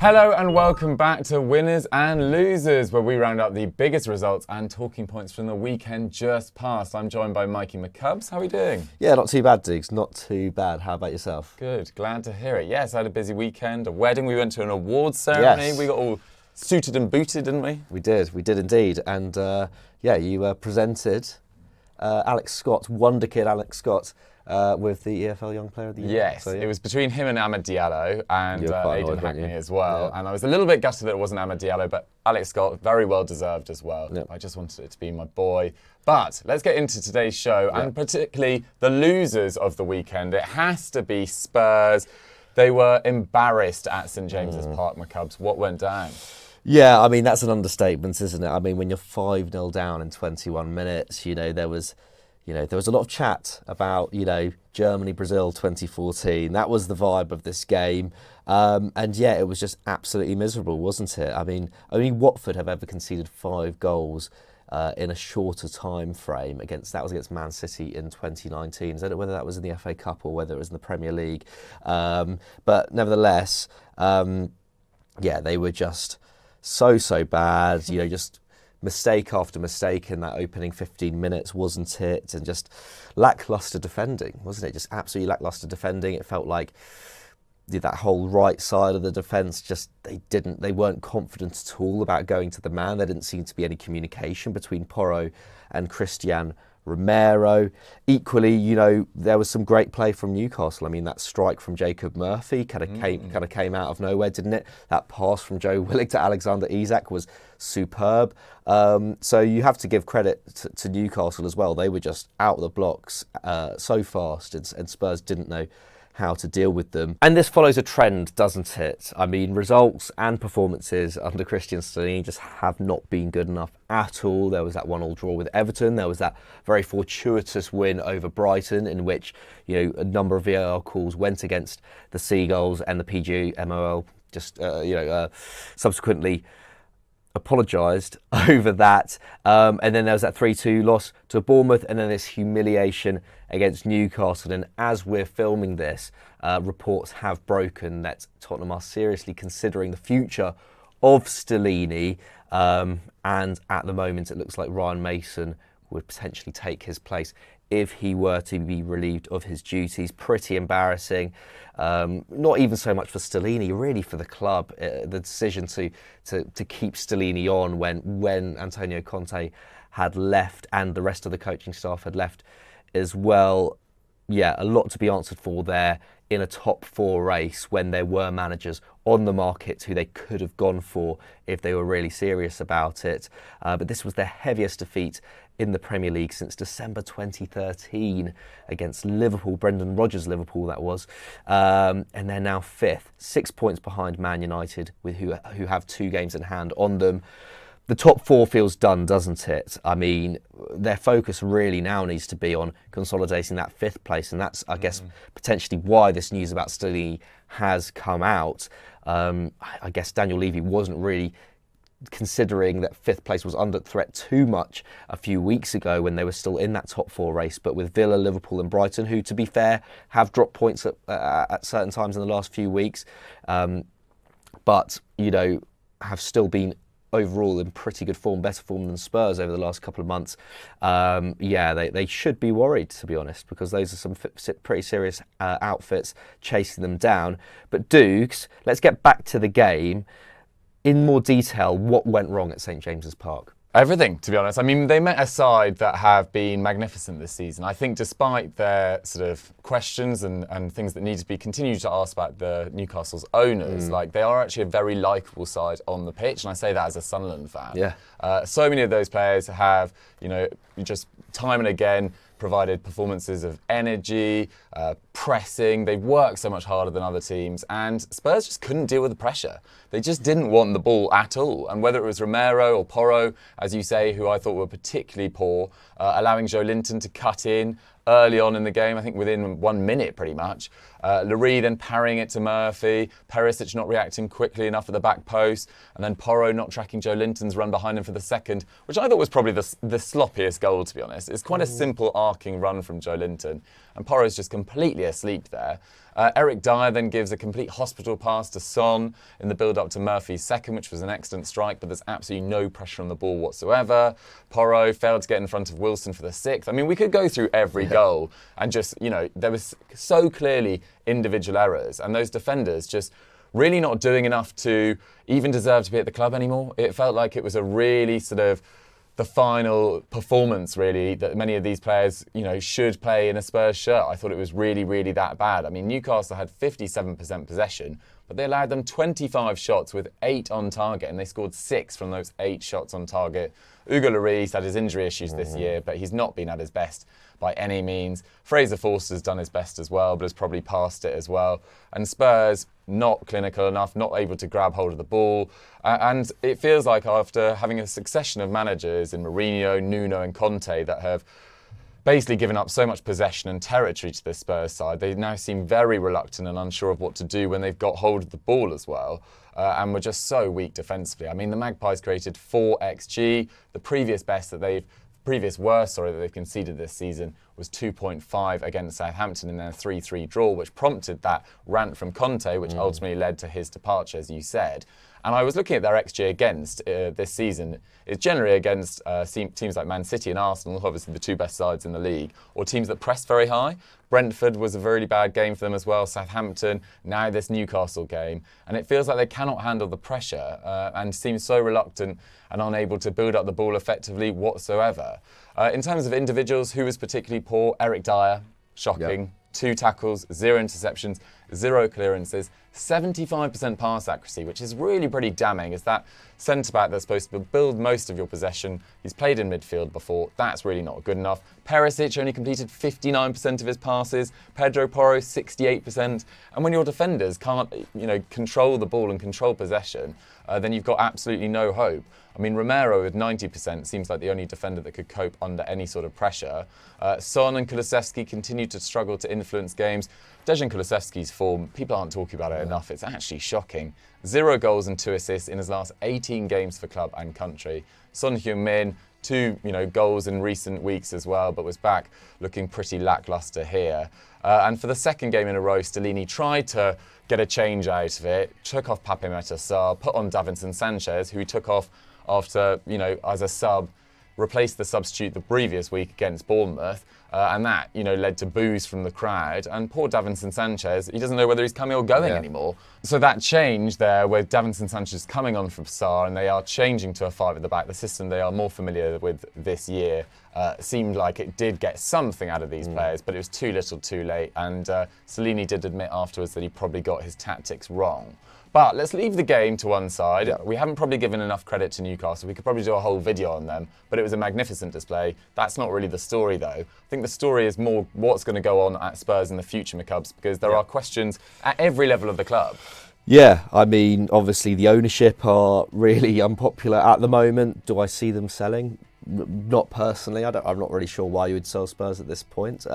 Hello and welcome back to Winners and Losers, where we round up the biggest results and talking points from the weekend just past. I'm joined by Mikey McCubbs. How are we doing? Yeah, not too bad, Diggs. Not too bad. How about yourself? Good. Glad to hear it. Yes, I had a busy weekend, a wedding. We went to an awards ceremony. Yes. We got all suited and booted, didn't we? We did indeed. And you presented Alex Scott, wonder kid Alex Scott, with the EFL Young Player of the Year. Yes, so, yeah. It was between him and Amad Diallo and Aidan Hackney as well. Yeah. And I was a little bit gutted that it wasn't Amad Diallo, but Alex Scott, very well deserved as well. Yep. I just wanted it to be my boy. But let's get into today's show, and particularly the losers of the weekend. It has to be Spurs. They were embarrassed at St James's Park, McCubbs. What went down? Yeah, I mean, that's an understatement, isn't it? I mean, when you're 5-0 down in 21 minutes, there was a lot of chat about, Germany, Brazil 2014. That was the vibe of this game. And yeah, it was just absolutely miserable, wasn't it? I mean, only Watford have ever conceded 5 goals in a shorter time frame. That was against Man City in 2019. I don't know whether that was in the FA Cup or whether it was in the Premier League. But nevertheless, they were just so bad, just mistake after mistake in that opening 15 minutes, wasn't it? And just lacklustre defending, wasn't it? Just absolutely lacklustre defending. It felt like that whole right side of the defence, they weren't confident at all about going to the man. There didn't seem to be any communication between Porro and Cristian Romero. Equally, there was some great play from Newcastle. I mean, that strike from Jacob Murphy kind of came out of nowhere, didn't it? That pass from Joe Willock to Alexander Isak was superb. So you have to give credit to Newcastle as well. They were just out of the blocks so fast, and Spurs didn't know how to deal with them. And this follows a trend, doesn't it? I mean, results and performances under Cristian Stellini just have not been good enough at all. There was that 1-1 draw with Everton. There was that very fortuitous win over Brighton, in which a number of VAR calls went against the Seagulls, and the PGMOL just subsequently apologised over that. And then there was that 3-2 loss to Bournemouth, and then this humiliation against Newcastle. And as we're filming this, reports have broken that Tottenham are seriously considering the future of Stellini. And at the moment, it looks like Ryan Mason would potentially take his place if he were to be relieved of his duties. Pretty embarrassing. Not even so much for Stellini, really for the club. The decision to keep Stellini on when Antonio Conte had left and the rest of the coaching staff had left as well. Yeah, a lot to be answered for there in a top 4 race when there were managers on the market who they could have gone for if they were really serious about it. But this was their heaviest defeat in the Premier League since December 2013 against Liverpool, Brendan Rodgers' Liverpool that was. And they're now 5th, 6 points behind Man United, who have 2 games in hand on them. The top 4 feels done, doesn't it? I mean, their focus really now needs to be on consolidating that 5th place, and that's, I guess, potentially why this news about Stellini has come out. I guess Daniel Levy wasn't really considering that 5th place was under threat too much a few weeks ago when they were still in that top 4 race, but with Villa, Liverpool and Brighton, who, to be fair, have dropped points at certain times in the last few weeks, but, have still been overall in pretty good form, better form than Spurs over the last couple of months. They should be worried, to be honest, because those are some pretty serious outfits chasing them down. But Dukes, let's get back to the game. In more detail, what went wrong at St James's Park? Everything, to be honest. I mean, they met a side that have been magnificent this season. I think despite their sort of questions and things that need to be continued to ask about the Newcastle's owners, they are actually a very likeable side on the pitch. And I say that as a Sunderland fan. Yeah. So many of those players have, just time and again provided performances of energy, pressing. They work so much harder than other teams, and Spurs just couldn't deal with the pressure. They just didn't want the ball at all. And whether it was Romero or Porro, as you say, who I thought were particularly poor, allowing Joe Linton to cut in early on in the game, I think within 1 minute pretty much. Laree then parrying it to Murphy, Perisic not reacting quickly enough at the back post, and then Porro not tracking Joe Linton's run behind him for the second, which I thought was probably the sloppiest goal, to be honest. It's quite a simple arcing run from Joe Linton, and Porro's just completely asleep there. Eric Dyer then gives a complete hospital pass to Son in the build-up to Murphy's second, which was an excellent strike, but there's absolutely no pressure on the ball whatsoever. Porro failed to get in front of Wilson for the sixth. I mean, we could go through every goal and just, there was so clearly individual errors, and those defenders just really not doing enough to even deserve to be at the club anymore. It felt like it was a really sort of the final performance, really, that many of these players, should play in a Spurs shirt. I thought it was really, really that bad. I mean, Newcastle had 57% possession, but they allowed them 25 shots with 8 on target, and they scored 6 from those 8 shots on target. Hugo Lloris had his injury issues this year, but he's not been at his best by any means. Fraser Forster's done his best as well, but has probably passed it as well. And Spurs, not clinical enough, not able to grab hold of the ball. And it feels like after having a succession of managers in Mourinho, Nuno and Conte that have basically given up so much possession and territory to the Spurs side, they now seem very reluctant and unsure of what to do when they've got hold of the ball as well. And we're just so weak defensively. I mean, the Magpies created 4 XG. The previous worst that they've conceded this season was 2.5 against Southampton in their 3-3 draw, which prompted that rant from Conte, which ultimately led to his departure, as you said. And I was looking at their XG against this season. It's generally against teams like Man City and Arsenal, obviously the 2 best sides in the league, or teams that press very high. Brentford was a really bad game for them as well, Southampton, now this Newcastle game. And it feels like they cannot handle the pressure and seem so reluctant and unable to build up the ball effectively whatsoever. In terms of individuals, who was particularly poor? Eric Dyer, shocking. Yep. 2 tackles, 0 interceptions, 0 clearances, 75% pass accuracy, which is really pretty damning. As that centre-back that's supposed to build most of your possession, he's played in midfield before, that's really not good enough. Perisic only completed 59% of his passes, Pedro Porro 68%, and when your defenders can't, control the ball and control possession, then you've got absolutely no hope. I mean, Romero with 90% seems like the only defender that could cope under any sort of pressure. Son and Kulusevski continue to struggle to influence games. Dejan Kulusevski's form, people aren't talking about it enough. It's actually shocking. 0 goals and 2 assists in his last 18 games for club and country. Son Heung-min, 2 goals in recent weeks as well, but was back looking pretty lacklustre here. And for the second game in a row, Stellini tried to get a change out of it, took off Pape Matar, put on Davinson Sanchez, who he took off after, as a sub, replaced the substitute the previous week against Bournemouth, and that, led to boos from the crowd. And poor Davinson Sanchez, he doesn't know whether he's coming or going anymore. So that change there, where Davinson Sanchez is coming on from Sarr, and they are changing to a 5 at the back, the system they are more familiar with this year, seemed like it did get something out of these players, but it was too little too late. And Stellini did admit afterwards that he probably got his tactics wrong. But let's leave the game to one side. We haven't probably given enough credit to Newcastle. We could probably do a whole video on them, but it was a magnificent display. That's not really the story, though. I think the story is more what's going to go on at Spurs in the future, McCubs, because there are questions at every level of the club. Yeah, I mean, obviously the ownership are really unpopular at the moment. Do I see them selling? Not personally. I'm not really sure why you would sell Spurs at this point.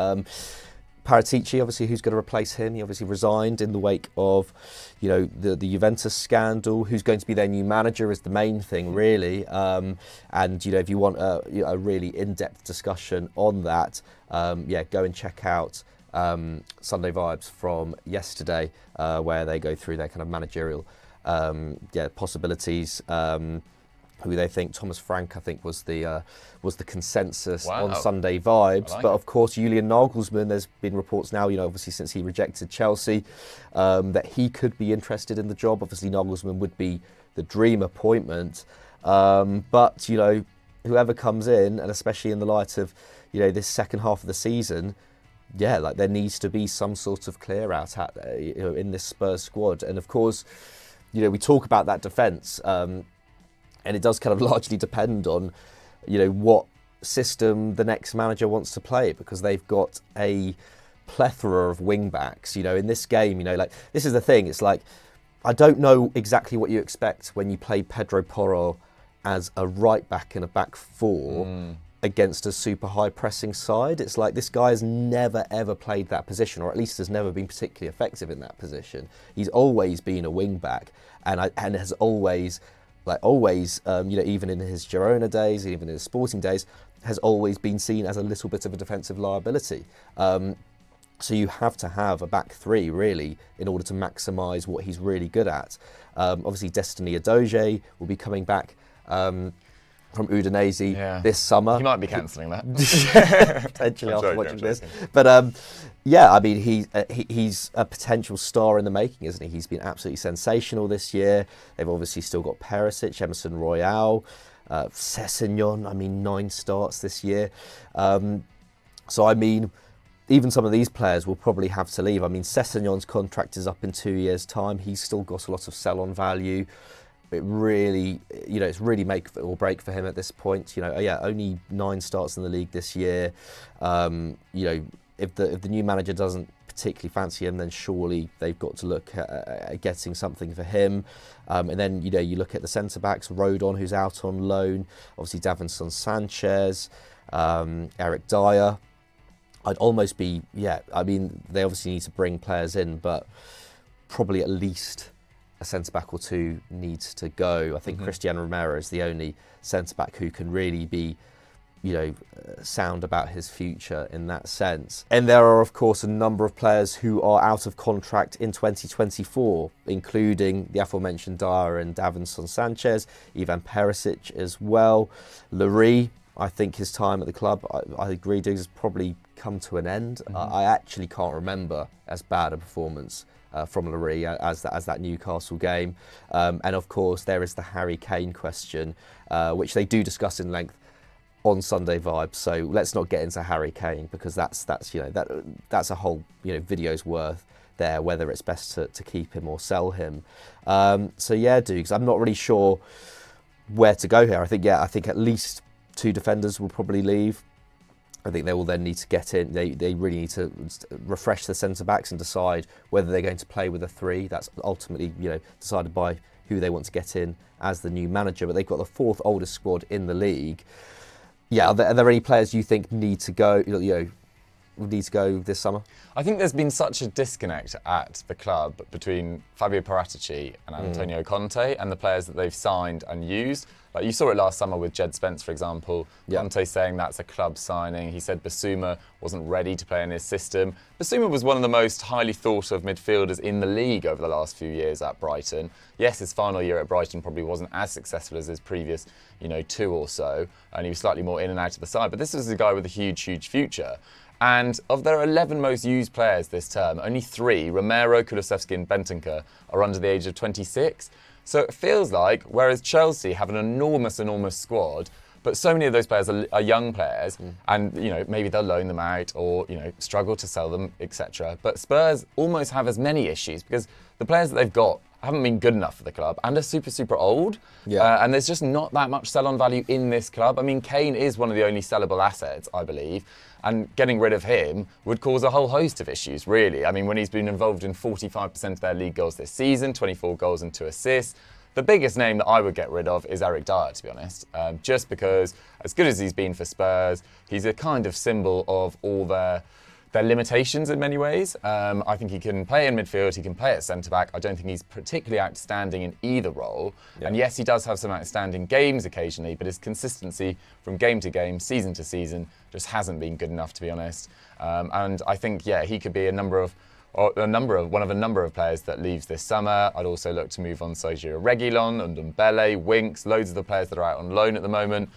Paratici, obviously, who's going to replace him? He obviously resigned in the wake of, the Juventus scandal. Who's going to be their new manager is the main thing, really. And if you want a really in-depth discussion on that, go and check out Sunday Vibes from yesterday, where they go through their kind of managerial possibilities. Who they think Thomas Frank, I think, was the consensus on Sunday Vibes. But of course, Julian Nagelsmann, there's been reports now, obviously since he rejected Chelsea, that he could be interested in the job. Obviously, Nagelsmann would be the dream appointment. But whoever comes in, and especially in the light of this second half of the season, there needs to be some sort of clear out in this Spurs squad. And of course, we talk about that defence. And it does kind of largely depend on, what system the next manager wants to play, because they've got a plethora of wing backs. In this game, this is the thing. It's like, I don't know exactly what you expect when you play Pedro Porro as a right back in a back 4 against a super high pressing side. It's like this guy has never ever played that position, or at least has never been particularly effective in that position. He's always been a wing back, and has always, even in his Girona days, even in his Sporting days, has always been seen as a little bit of a defensive liability. So you have to have a back three, really, in order to maximise what he's really good at. Obviously, Destiny Adoje will be coming back from Udinese this summer. He might be cancelling that. Potentially after watching this. But yeah, I mean, he's a potential star in the making, isn't he? He's been absolutely sensational this year. They've obviously still got Perisic, Emerson Royale, Sessegnon, I mean, 9 starts this year. So, I mean, even some of these players will probably have to leave. I mean, Sessegnon's contract is up in 2 years' time. He's still got a lot of sell-on value. It really, it's really make or break for him at this point. Only 9 starts in the league this year. If the new manager doesn't particularly fancy him, then surely they've got to look at getting something for him. And then, you look at the centre-backs, Rodon, who's out on loan, obviously Davinson Sanchez, Eric Dyer. I'd almost be, I mean, they obviously need to bring players in, but probably at least a centre-back or 2 needs to go. I think Cristian Romero is the only centre-back who can really be, sound about his future in that sense. And there are, of course, a number of players who are out of contract in 2024, including the aforementioned Dyer and Davinson Sanchez, Ivan Perisic as well. Larry, I think his time at the club, I agree, Diggs, has probably come to an end. I actually can't remember as bad a performance from Larry as that Newcastle game. And of course, there is the Harry Kane question, which they do discuss in length on Sunday Vibes. So let's not get into Harry Kane, because that's a whole video's worth there, whether it's best to keep him or sell him. So yeah, Dukes, I'm not really sure where to go here. I think at least 2 defenders will probably leave. I think they will then need to get in. They really need to refresh the centre-backs and decide whether they're going to play with a 3. That's ultimately decided by who they want to get in as the new manager. But they've got the 4th oldest squad in the league. Yeah, are there any players you think need to go? Need to go this summer? I think there's been such a disconnect at the club between Fabio Paratici and Antonio Conte and the players that they've signed and used. Like, you saw it last summer with Jed Spence, for example. Conte saying that's a club signing. He said Basuma wasn't ready to play in his system. Basuma was one of the most highly thought of midfielders in the league over the last few years at Brighton. Yes, his final year at Brighton probably wasn't as successful as his previous, 2 or so, and he was slightly more in and out of the side. But this is a guy with a huge, huge future. And of their 11 most used players this term, only 3, Romero, Kulusevski and Bentancur, are under the age of 26. So it feels like, whereas Chelsea have an enormous, enormous squad, but so many of those players are young players, and maybe they'll loan them out or struggle to sell them, etc. But Spurs almost have as many issues, because the players that they've got haven't been good enough for the club and are super, super old. And there's just not that much sell-on value in this club. I mean, Kane is one of the only sellable assets, I believe, and getting rid of him would cause a whole host of issues, really. I mean, when he's been involved in 45% of their league goals this season, 24 goals and 2 assists, the biggest name that I would get rid of is Eric Dyer, to be honest, just because, as good as he's been for Spurs, he's a kind of symbol of all their limitations in many ways. I think he can play in midfield, he can play at centre-back. I don't think he's particularly outstanding in either role. And yes, he does have some outstanding games occasionally, but his consistency from game to game, season to season, just hasn't been good enough, to be honest. And I think, he could be one of a number of players that leaves this summer. I'd also look to move on Sergio Reguilon and Ndombele, Winks, loads of the players that are out on loan at the moment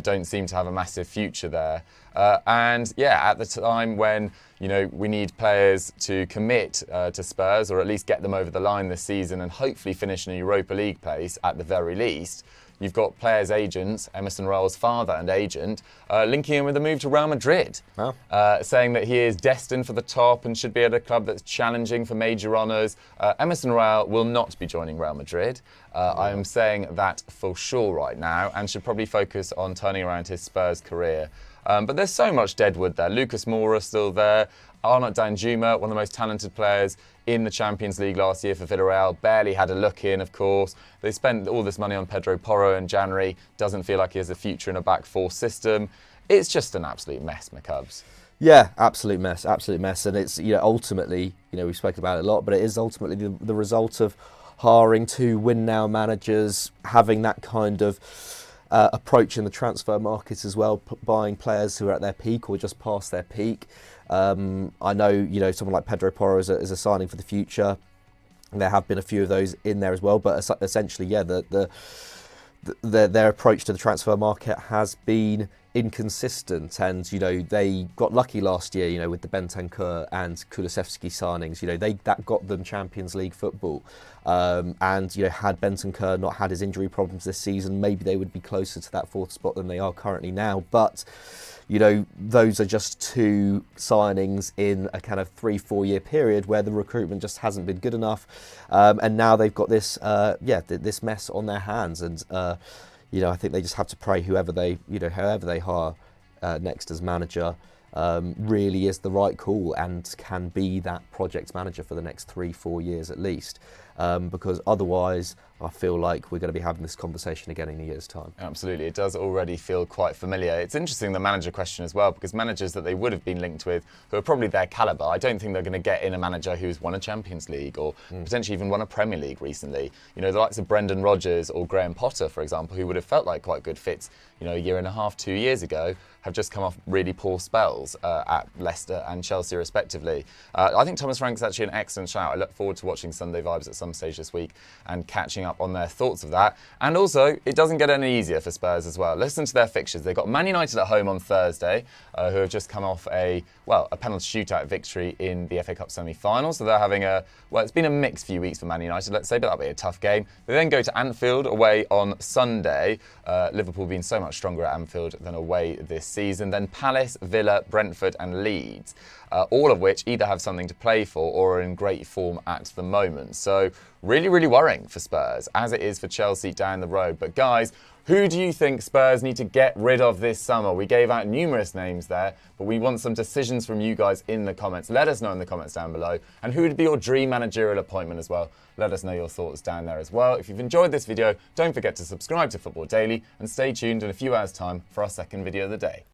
don't seem to have a massive future there. And at the time when we need players to commit to Spurs, or at least get them over the line this season and hopefully finish in a Europa League place at the very least, you've got players' agents, Emerson Royale's father and agent, linking him with a move to Real Madrid, saying that he is destined for the top and should be at a club that's challenging for major honours. Emerson Royale will not be joining Real Madrid. I am saying that for sure right now, and should probably focus on turning around his Spurs career. But there's so much deadwood there. Lucas Moura still there. Arnaut Danjuma, one of the most talented players in the Champions League last year for Villarreal, barely had a look in, of course. They spent all this money on Pedro Porro in January. Doesn't feel like he has a future in a back 4 system. It's just an absolute mess, McCubs. Yeah, absolute mess. And it's, ultimately, we've spoken about it a lot, but it is ultimately the result of hiring 2 win-now managers, having that kind of approach in the transfer market as well, buying players who are at their peak or just past their peak. I know, someone like Pedro Porro is a signing for the future. There have been a few of those in there as well, but essentially, yeah, their approach to the transfer market has been inconsistent, and they got lucky last year, with the Bentancur and Kulusevski signings. That got them Champions League football, and had Bentancur not had his injury problems this season, maybe they would be closer to that fourth spot than they are currently now. But those are just two signings in a kind of 3-4 year period where the recruitment just hasn't been good enough, and now they've got this this mess on their hands, and I think they just have to pray whoever they hire next as manager really is the right call and can be that project manager for the next 3-4 years at least, because otherwise I feel like we're going to be having this conversation again in a year's time. Absolutely, it does already feel quite familiar. It's interesting, the manager question as well, because managers that they would have been linked with who are probably their calibre, I don't think they're going to get in a manager who's won a Champions League or potentially even won a Premier League recently. The likes of Brendan Rodgers or Graham Potter, for example, who would have felt like quite good fits, a year and a half, 2 years ago, have just come off really poor spells at Leicester and Chelsea respectively. I think Thomas Frank's actually an excellent shout. I look forward to watching Sunday Vibes at some stage this week and catching up on their thoughts of that. And also, it doesn't get any easier for Spurs as well. Listen to their fixtures. They've got Man United at home on Thursday, who have just come off a penalty shootout victory in the FA Cup semi-final. So they're having it's been a mixed few weeks for Man United, let's say, but that'll be a tough game. They then go to Anfield away on Sunday. Liverpool being so much stronger at Anfield than away this season. Then Palace, Villa, Brentford and Leeds, all of which either have something to play for or are in great form at the moment. So really, really worrying for Spurs, as it is for Chelsea down the road. But guys, who do you think Spurs need to get rid of this summer? We gave out numerous names there, but we want some decisions from you guys in the comments. Let us know in the comments down below. And who would be your dream managerial appointment as well? Let us know your thoughts down there as well. If you've enjoyed this video, don't forget to subscribe to Football Daily and stay tuned in a few hours' time for our second video of the day.